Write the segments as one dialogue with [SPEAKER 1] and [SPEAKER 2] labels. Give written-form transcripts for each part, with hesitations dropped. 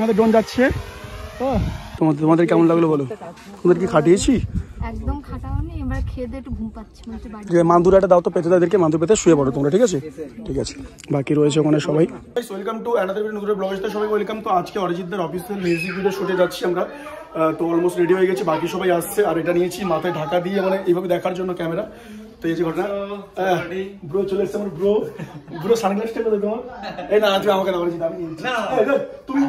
[SPEAKER 1] আমাদের ড্রোন যাচ্ছে। তোমাদের কেমন লাগলো বলো? তোমাদের কি খাটিয়েছি?
[SPEAKER 2] একদম খাটাওনি, এবার খেয়ে একটু ঘুম পাচ্ছি।
[SPEAKER 1] মান্দুরাটা দাও তো পেতে, তাদেরকে মান্দুর পেতে শুয়ে পড়ো তোমরা, ঠিক আছে? ঠিক আছে, বাকি রয়েছে ওখানে সবাই। ওয়েলকাম টু অ্যানাদার নতুন ব্লগে সবাই ওয়েলকাম। তো আজকে অরিজিৎদের অফিসিয়াল মিউজিক ভিডিও শুটে যাচ্ছি আমরা। তো অলমোস্ট রেডি হয়ে গেছে, বাকি সবাই আসছে। আর এটা নিয়েছি মাথায় ঢাকা দিয়ে, মানে এইভাবে দেখার জন্য ক্যামেরা। তো এই যে ঘটনা, ব্রো চলে এসছে আমার ব্রো সানগ্লাসটা পেলে তোমার। এই না তুমি আমাকে না, অরিজিৎ আমি তুমি।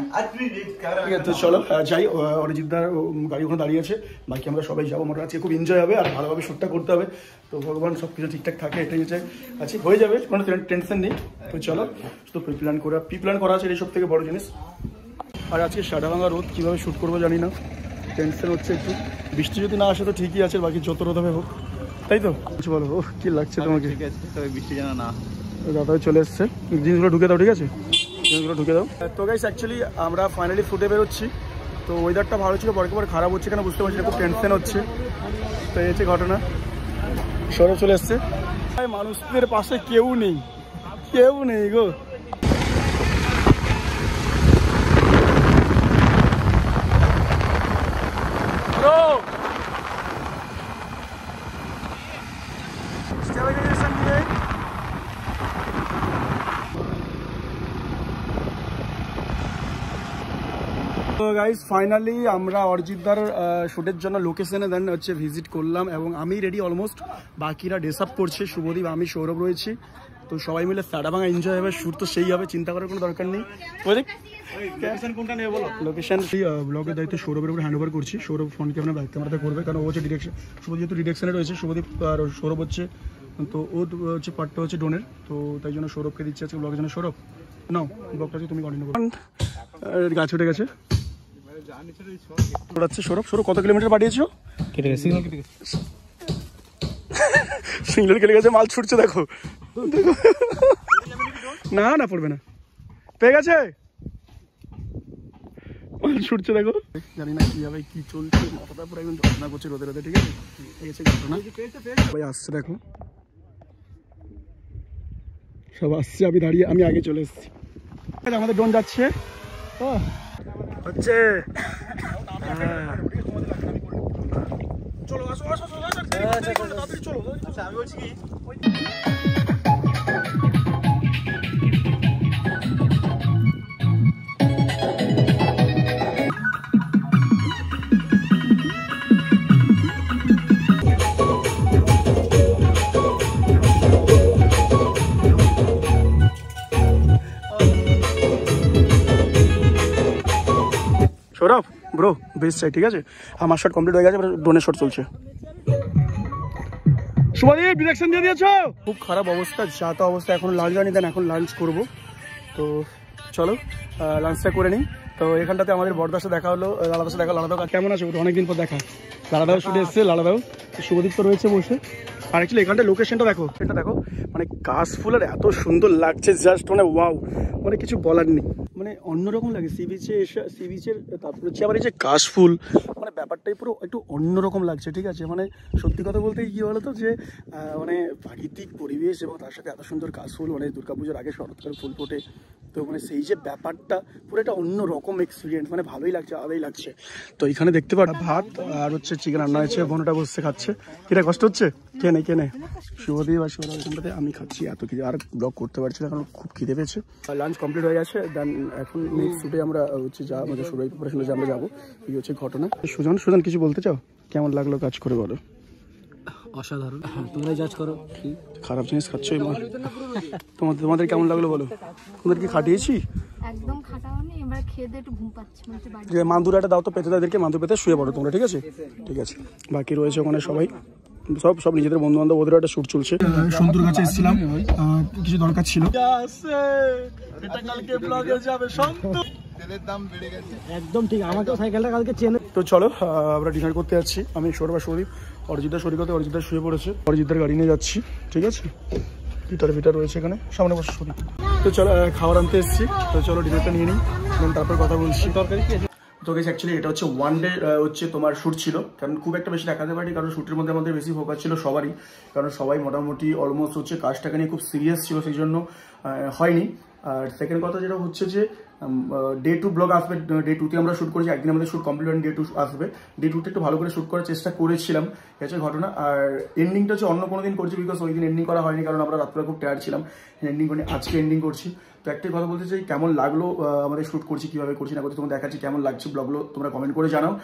[SPEAKER 1] ঠিক আছে চলো যাই, অরিজিৎদার গাড়ি ওখানে দাঁড়িয়ে আছে, বাকি আমরা সবাই যাবো। মোটামুটি আজকে খুব এনজয় হবে আর ভালোভাবে শ্যুটটা করতে হবে। তো ভগবান সব কিছু ঠিকঠাক থাকে, এটাই হচ্ছে আজকে হয়ে যাবে, কোনো টেনশন নেই। তো চলো, তো প্রি প্ল্যান করা আছে, এই সব থেকে বড় জিনিস। আর আজকে সাদাভাঙা রোদ, কীভাবে শ্যুট করবো জানি না, টেনশন হচ্ছে একটু। বৃষ্টি যদি না আসে তো ঠিকই আছে, বাকি যত রোদ হবে হোক, তাই তো? কিছু বলো, ও কি লাগছে তোমাকে?
[SPEAKER 3] ঠিক আছে, তবে বৃষ্টি যেন না।
[SPEAKER 1] দাদা চলে এসছে, জিনিসগুলো ঢুকে দাও, ঠিক আছে? জিনিসগুলো ঢুকে দাও। তো গাইস অ্যাকচুয়ালি আমরা ফাইনালি ফুটে বেরোচ্ছি। তো ওয়েদারটা ভালো ছিল, পরে খারাপ হচ্ছে কেন বুঝতে পারছি না, খুব টেনশন হচ্ছে। তো এই হচ্ছে ঘটনা, সৌরভ চলে এসছে। মানুষদের পাশে কেউ নেই গো। তো গাইস ফাইনালি আমরা অরিজিৎদার শ্যুটের জন্য লোকেশনে দেন হচ্ছে ভিজিট করলাম, এবং আমি রেডি অলমোস্ট, বাকিরা ড্রেস আপ করছে। শুভদীপ, আমি, সৌরভ রয়েছি। তো সবাই মিলে সাদাভাঙা এনজয় হবে, শ্যুট তো সেই হবে, চিন্তা করার কোনো দরকার নেই। কোনটা নেবে বলো? লোকেশন ব্লগের দায়িত্ব সৌরভের উপর হ্যান্ড ওভার করছি। সৌরভ ফোন ক্যামেরাতে করবে, কারণ ও হচ্ছে ডিরেকশন, শুভদীপ যেহেতু ডিরেকশনে রয়েছে, শুভদীপ আর সৌরভ হচ্ছে, তো ও হচ্ছে পার্টটা হচ্ছে ড্রোনের। তো তাই জন্য সৌরভকে দিচ্ছে আজকে ব্লগের জন্য। সৌরভ নাও ব্লগটা তুমি কন্টিনিউ করো। গাছ উঠে গেছে, সৌরভ কত কিলোমিটার পাঠিয়েছো? সিগন্যাল কেটে গেছে, মাল ছুটছে, দেখো না পড়বে না, পেয়ে গেছে, মাল ছুটছে দেখো। জানি না কিভাবে কি চলছে, মাথাটা পুরো একদম যন্ত্রণা করছে রোদে, ঠিক আছে? এই হচ্ছে ঘটনা, সবাই আসছে দেখো, সব আসছে, আমি আগে চলে এসেছি। আমাদের ড্রোন যাচ্ছে হচ্ছে, চলো আসো চলো। আমি বলছি কি, সৌরভ ব্রো বেস্ট চাই, ঠিক আছে? আমার শট কমপ্লিট হয়ে গেছে, ড্রোনের শট চলছে। শুভদীপ ডিরেকশন দিয়ে দিয়েছো? খুব খারাপ অবস্থা, যাতা অবস্থা। এখন লাঞ্চ আনি, দেন এখন লাঞ্চ করবো। তো চলো লাঞ্চটা করে নিই। তো এখানটাতে আমাদের বরদাসে দেখা হলো, লালাদাসে দেখা হলো। লালাদাও কেমন আছে? অনেকদিন পর দেখা। লালাদাও শুধু এসছে, লালাদাও, শুভদীপ তো রয়েছে বসে। আর অ্যাকচুয়ালি এখানটা লোকেশনটা দেখো, এটা দেখো, মানে কাশ ফুল আর এত সুন্দর লাগছে, জাস্ট মানে ওয়াও, মানে কিছু বলার নেই, মানে অন্যরকম লাগে। সি বিচের তারপরে হচ্ছে আবার এই যে কাশ ফুল, মানে ব্যাপারটাই পুরো একটু অন্যরকম লাগছে, ঠিক আছে? মানে সত্যি কথা বলতে কি বলতো, যে মানে প্রাকৃতিক পরিবেশ এবং তার সাথে এত সুন্দর কাশ ফুল, মানে দুর্গাপুজোর আগে শরৎকালে ফুল ফোটে, তো মানে সেই যে ব্যাপারটা পুরো একটা অন্যরকম এক্সপিরিয়েন্স, মানে ভালোই লাগছে, আলাদাই লাগছে। তো এখানে দেখতে পারো ভাত আর হচ্ছে চিকেন রান্না হয়েছে, বোনটা বসে খাচ্ছে। কিরা কষ্ট হচ্ছে? কেনে শুভদীপ আর শুভদীপ এখানটাতে, আমি খাচ্ছি এত কিছু, আর ব্লগ করতে পারছি না কারণ খুব খিদে পেয়েছে। লাঞ্চ কমপ্লিট হয়ে গেছে, দেন এখন নেক্সট শুটে আমরা হচ্ছে যা আমাদের শুরু প্রিপারেশন হচ্ছে, আমরা যাবো। এই হচ্ছে ঘটনা। সুজন কিছু বলতে চাও? কেমন লাগলো কাজ করে বলো?
[SPEAKER 3] অসাধারণ, তোমরাই জাজ করো।
[SPEAKER 1] খারাপ জিনিস খাচ্ছ, তোমাদের কেমন লাগলো বলো? তোমাদের কি খাটিয়েছি?
[SPEAKER 2] একদম খাটাওনি, এবার খেয়ে একটু ঘুম পাচ্ছি।
[SPEAKER 1] মান্দুরাটা দাও তো পেতে, তাদেরকে মান্দুর পেতে শুয়ে পড়ো তোমরা, ঠিক আছে? ঠিক আছে, বাকি রয়েছে ওখানে সবাই, সব নিজেদের বন্ধু বান্ধব, ওদের একটা শুট চলছে। সুন্দর কাছে এসেছিলাম, কিছু দরকার ছিল।
[SPEAKER 3] একদম ঠিক, আমাকে সাইকেলটা কালকে চেনে।
[SPEAKER 1] তো চলো আমরা ডিনার করতে যাচ্ছি, আমি সৌরভ আর সৌরভ। অরিজিৎদার শরীরতে, অরিজিৎদার শুয়ে পড়েছে, অরিজিৎদার গাড়ি নিয়ে যাচ্ছি, ঠিক আছে? ফিটার রয়েছে এখানে, সামনে বসে শরীর। তো চলো খাবার আনতে এসেছি, তো চলো ডিনারটা নিয়ে নিই, তারপর কথা বলছি। তরকারি কি আছে? তো গেছে অ্যাকচুয়ালি এটা হচ্ছে ওয়ান ডে হচ্ছে তোমার শ্যুট ছিল, কারণ খুব একটা বেশি দেখাতে পারি, কারণ শ্যুটের মধ্যে আমাদের বেশি ফোকাস ছিল সবারই, কারণ সবাই মোটামুটি অলমোস্ট হচ্ছে কাজটাকে নিয়ে খুব সিরিয়াস ছিল, সেই জন্য হয়নি। আর সেকেন্ড কথা যেটা হচ্ছে যে ডে 2 ব্লগ আসবে। ডে 2তে আমরা শ্যুট করেছি, একদিন আমাদের শ্যুট কমপ্লিট হয়নি, ডে 2 আসবে। ডে 2তে একটু ভালো করে শ্যুট করার চেষ্টা করেছিলাম, ঠিক আছে ঘটনা। আর এন্ডিংটা হচ্ছে অন্য কোনো দিন করছি, বিকজ ওই দিন এন্ডিং করা হয়নি, কারণ আমরা রাত্রে খুব টায়ার্ড ছিলাম, এন্ডিং করিনি। আজকে এন্ডিং করছি। তো একটাই কথা বলতে চাই, কেমন লাগলো আমাদের শ্যুট করছি, কীভাবে করছি না করছি, তোমাদের দেখাচ্ছি কেমন লাগছে ব্লগগুলো, তোমরা কমেন্ট করে জানাও।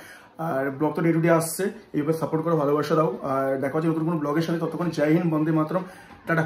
[SPEAKER 1] আর ব্লগ তো ডে 2 আসছে, এইভাবে সাপোর্ট করো, ভালোবাসা দাও। আর দেখা হচ্ছে নতুন কোনো ব্লগের সাথে, ততক্ষণ জয় হিন্দ, বন্দে মাতরম, টাটা।